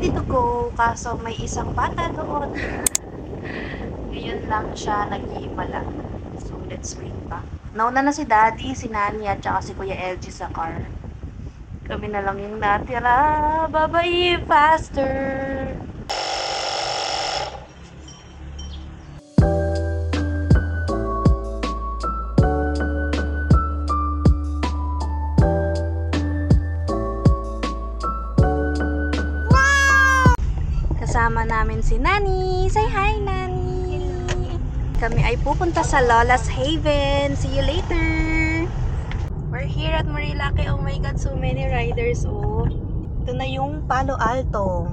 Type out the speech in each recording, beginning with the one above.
ready to go, kaso may isang bata doon. Ngayon lang siya nag-iimala. So, let's wait pa. Nauna na si Daddy, si Nani, at saka si Kuya LG sa car. Kami na lang yung natira. Bye-bye, faster! Kasama namin si Nani. Say hi, Nani! Kami ay pupunta sa Lola's Haven. See you later! We're here at Marilake. Oh my God, so many riders. Oh, ito na yung Palo Alto.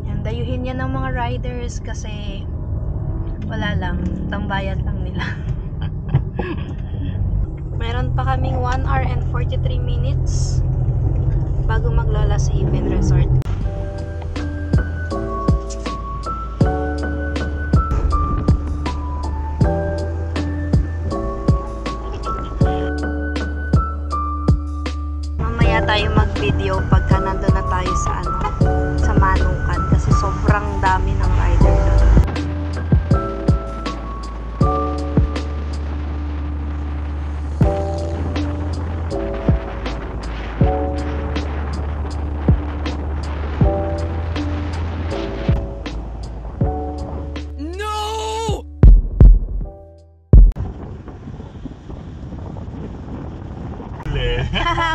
Yan, dayuhin yan ng mga riders kasi wala lang, tambayan lang nila. Meron pa kaming 1 hour and 43 minutes bago mag Lola's Haven Resort. Mamaya tayo mag-video pagka nandun na tayo sa sa Manukan kasi sobrang dami ng rider doon.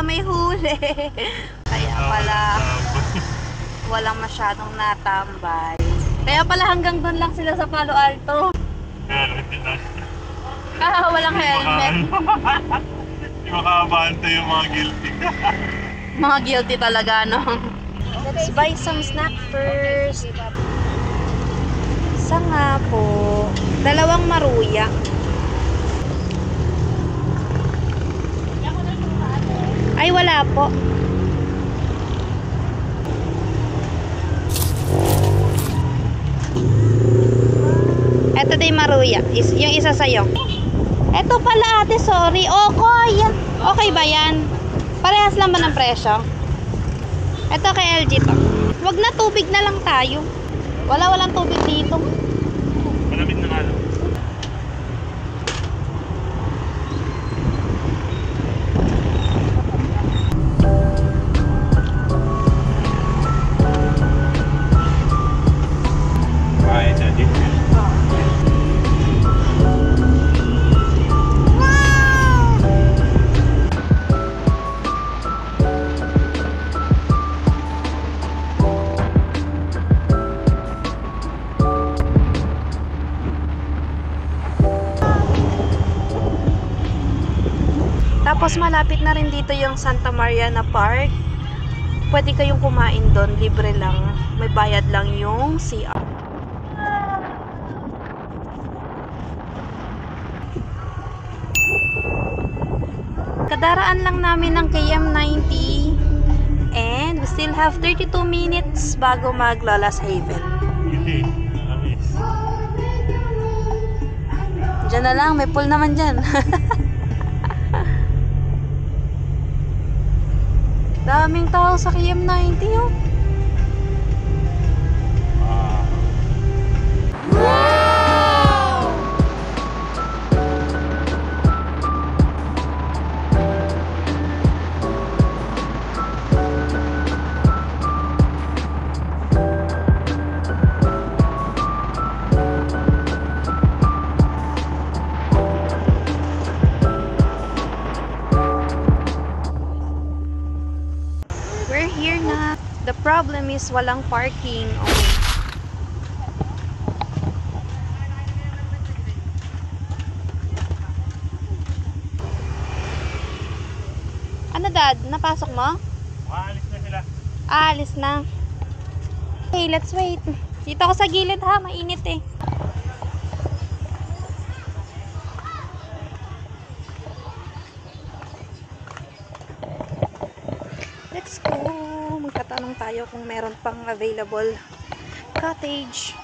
May huli. Kaya pala walang masyadong natambay. Kaya pala hanggang doon lang sila sa Palo Alto. Walang helmet. Hindi makakabante yung mga guilty. Mga guilty talaga, no? Let's buy some snack first. Isa nga po. 2 maruya. Ay, wala po. Ito din maruya. Yung isa sa'yo. Ito pala ate, sorry. Okoy. Okay ba yan? Parehas lang ba ng presyo? Ito kay LG to. Wag na, tubig na lang tayo. Walang tubig dito. Malamig na nga lang. Tapos malapit na rin dito yung Santa Maria na Park. Pwede kayong kumain doon, libre lang. May bayad lang yung CR. Kadaraan lang namin ng KM90 and we still have 32 minutes bago mag Lola's Haven. Diyan na lang, may pool naman dyan. Daming tao sa KM90, oh. We're here na. The problem is walang parking. Okay. Ano dad? Napasok mo? Aalis na sila. Aalis na. Okay, let's wait. Dito ako sa gilid ha, mainit eh. Let's go. Magtatanong tayo kung meron pang available cottage.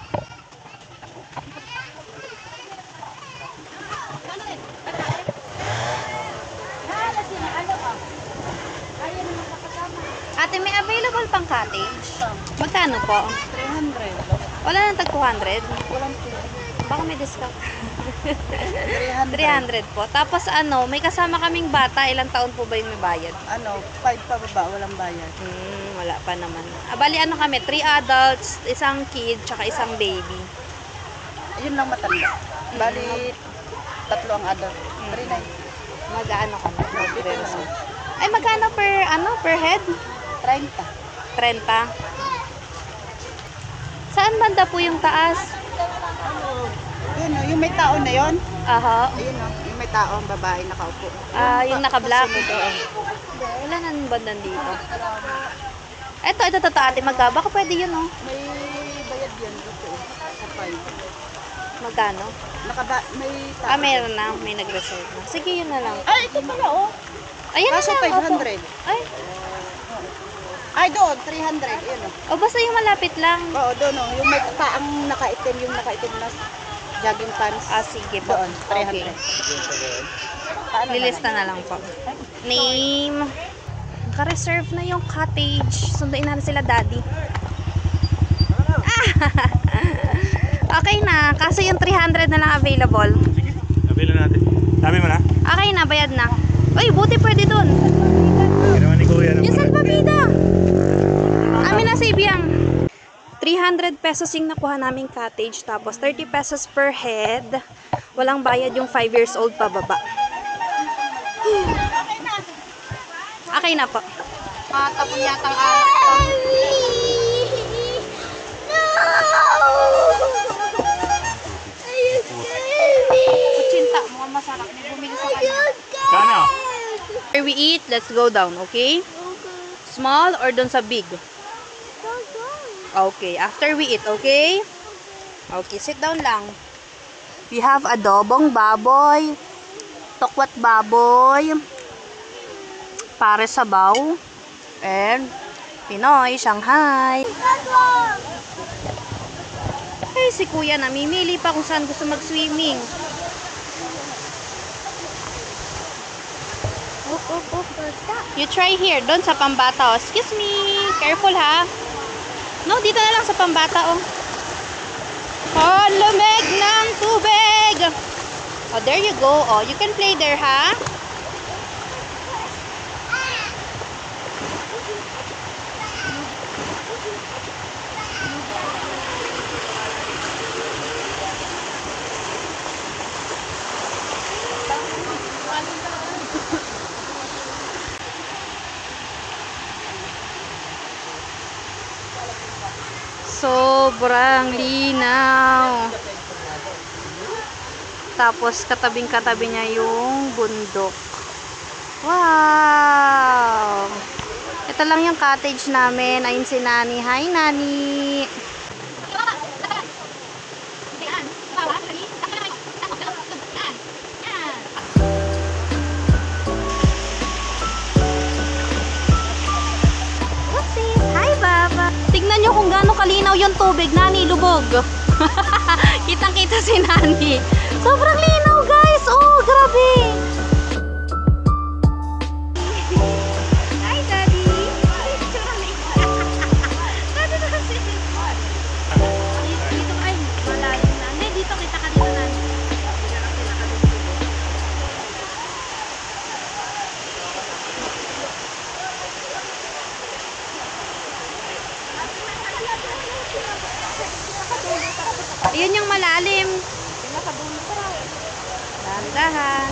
Ate, may available pang cottage? Magkano po? 300. Wala nang tag 200? Walang Baka may discount. 300. 300 po. Tapos ano, may kasama kaming bata. Ilang taon po ba yung may bayad? Ano, 5 pa baba, walang bayad. Wala pa naman. Bali ano kami, 3 adults, isang kid, tsaka isang baby. Yun lang matanda. Bali, 3 ang adult. 390. Mag-ano kami? Ay, magkano per head? 30. 30. Saan banda po yung taas? Yun o, yung may tao na yun. Aha. Ayun o, yung may tao, ang babae nakaupo. Yung naka-black. Kasunod, Wala nang bandan dito. Ito, ate. Baka pwede yun, oh. may bayad yan. Ito, sa 5. Magkano? May tao. Meron na. May nag-reserve na. Sige, yun na lang. Ay, ito pala o. Ayan Kaso na lang. 500. Ay, Ay, doon, 300. Ayun o. basta yung malapit lang. Oo, doon o. Yung may paang nakaitim, yung nakaitim na jogging pants. Sige po. Doon, 300. Okay. Paano Lilista na lang po. Name. Naka-reserve na yung cottage. Sunduin natin sila, daddy. Okay na. Kaso yung 300 na lang available. Sige, avail na natin. Sabi mo na? Okay na, bayad na. Uy, buti pwede dun. Ginawa ni Kuya. Yung salpabida. Amin na si Ibiang. 300 pesos yung nakuha naming cottage. Tapos 30 pesos per head. Walang bayad yung 5 years old pababa. Okay na po. Matapon yata ang anak ko. Kutsinta, mukhang masarap. May bumili sa kanya. Kano? After we eat, let's go down, okay? Small or dun sa big? Okay, after we eat, okay? Okay, sit down lang. We have adobong baboy, tokwat baboy, pare sabaw, and Pinoy, Shanghai. Ay, si kuya namimili pa kung saan gusto mag-swimming. You try here, doon sa pambata. Oh. Excuse me, careful ha. No, dito na lang sa pambata. Oh, oh, lumeg ng tubig. Oh, there you go. Oh, you can play there ha. Sobrang linaw. Tapos katabing-katabi niya yung bundok. Wow! Ito lang yung cottage namin. Ayun si Nani. Hi, Nani! Hi, Baba! Tignan nyo kung gaano kalinaw yung tubig. Nani, lubog. Kitang-kita si Nani. Sobrang linaw, guys. Oh, grabe. Hi, Daddy. Dito, ay, malalim na. Hindi, dito kita ka dito, Nani. Ayun yung malalim. Dahan-dahan.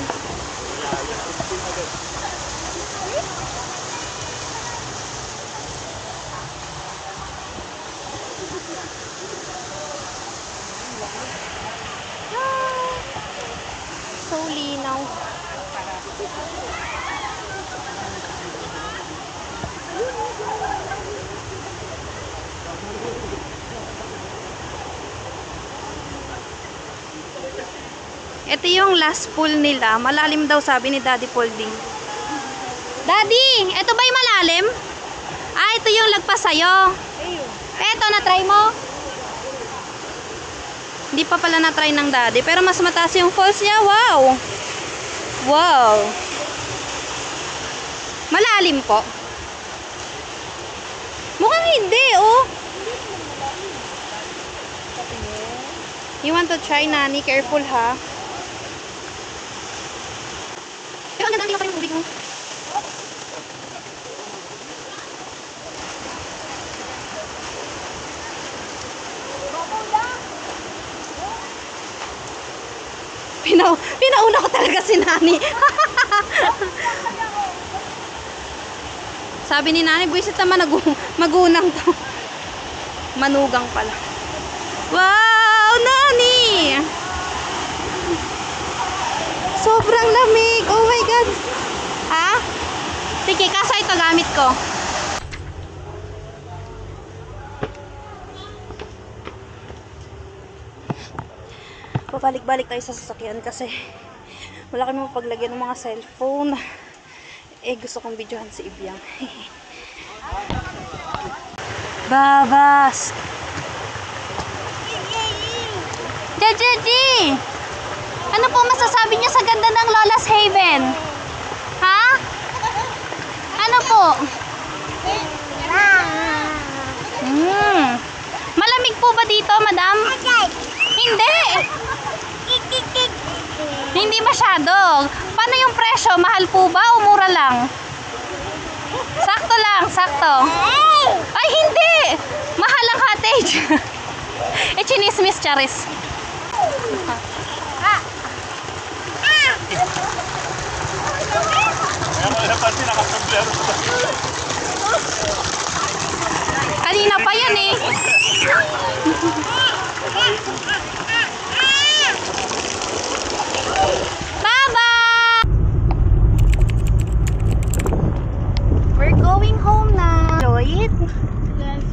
So linaw. Ito yung last pool nila. Malalim daw sabi ni Daddy Polding. Daddy, ito ba yung malalim? Ah, ito yung lagpas sa'yo. Ito, na-try mo? Hindi pa pala na-try ng Daddy. Pero mas mataas yung falls niya. Wow! Wow! Malalim po. hindi, oh. You want to try, Nani? Careful, ha? Pero ang ganda ang ilaw pa yung tubig mo. Pinauna ko talaga si Nani. Sabi ni Nani, buisit naman magunang to. Manugang pala. Wow, Nani! Sobrang lamig. Oh my God. Ha? Sige, kasa ito gamit ko. Pabalik-balik tayo sa sasakyan kasi wala kami mapaglagyan ng mga cellphone. Eh, gusto kong videohan si Ibyang. Babas! Jajaji! Ano po masasabi niyo sa ganda ng Lola's Haven? Ha? Ano po? Malamig po ba dito, madam? Hindi! Hindi masyado. Paano yung presyo? Mahal po ba o mura lang? Sakto lang, sakto. Ay, hindi! Mahal ang cottage. Eh, chinismis, charis. Kanina pa yan eh. Bye-bye! We're going home now. Enjoy it? Yes.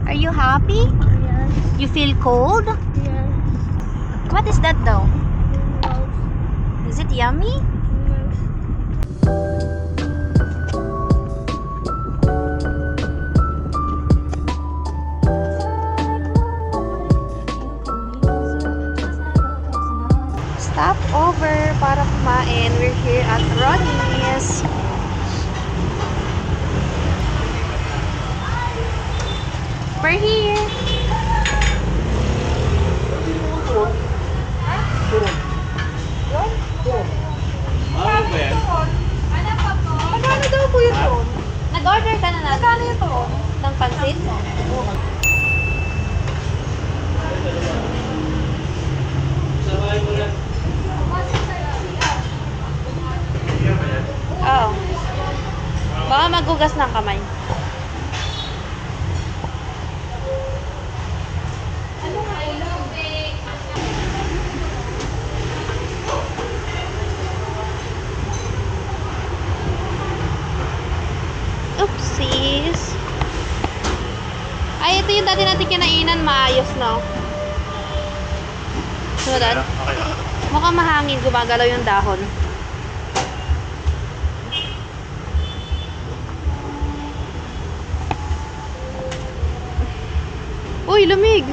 Are you happy? Yes. You feel cold? Yes. What is that though? Yes. Is it yummy? Yes. Stop over para kumain. We're here at Ronnie's. We're here. Magkano daw po yun doon? Nag-order ka na natin. Magkano yun doon? Ng pansit? Oo. Baka magugas ng kamay. Oopsies. Ay, ito yung dati natin kinainan. Maayos, no? Sunod. Mukhang mahangin. Gumagalaw yung dahon. Uy, lamig!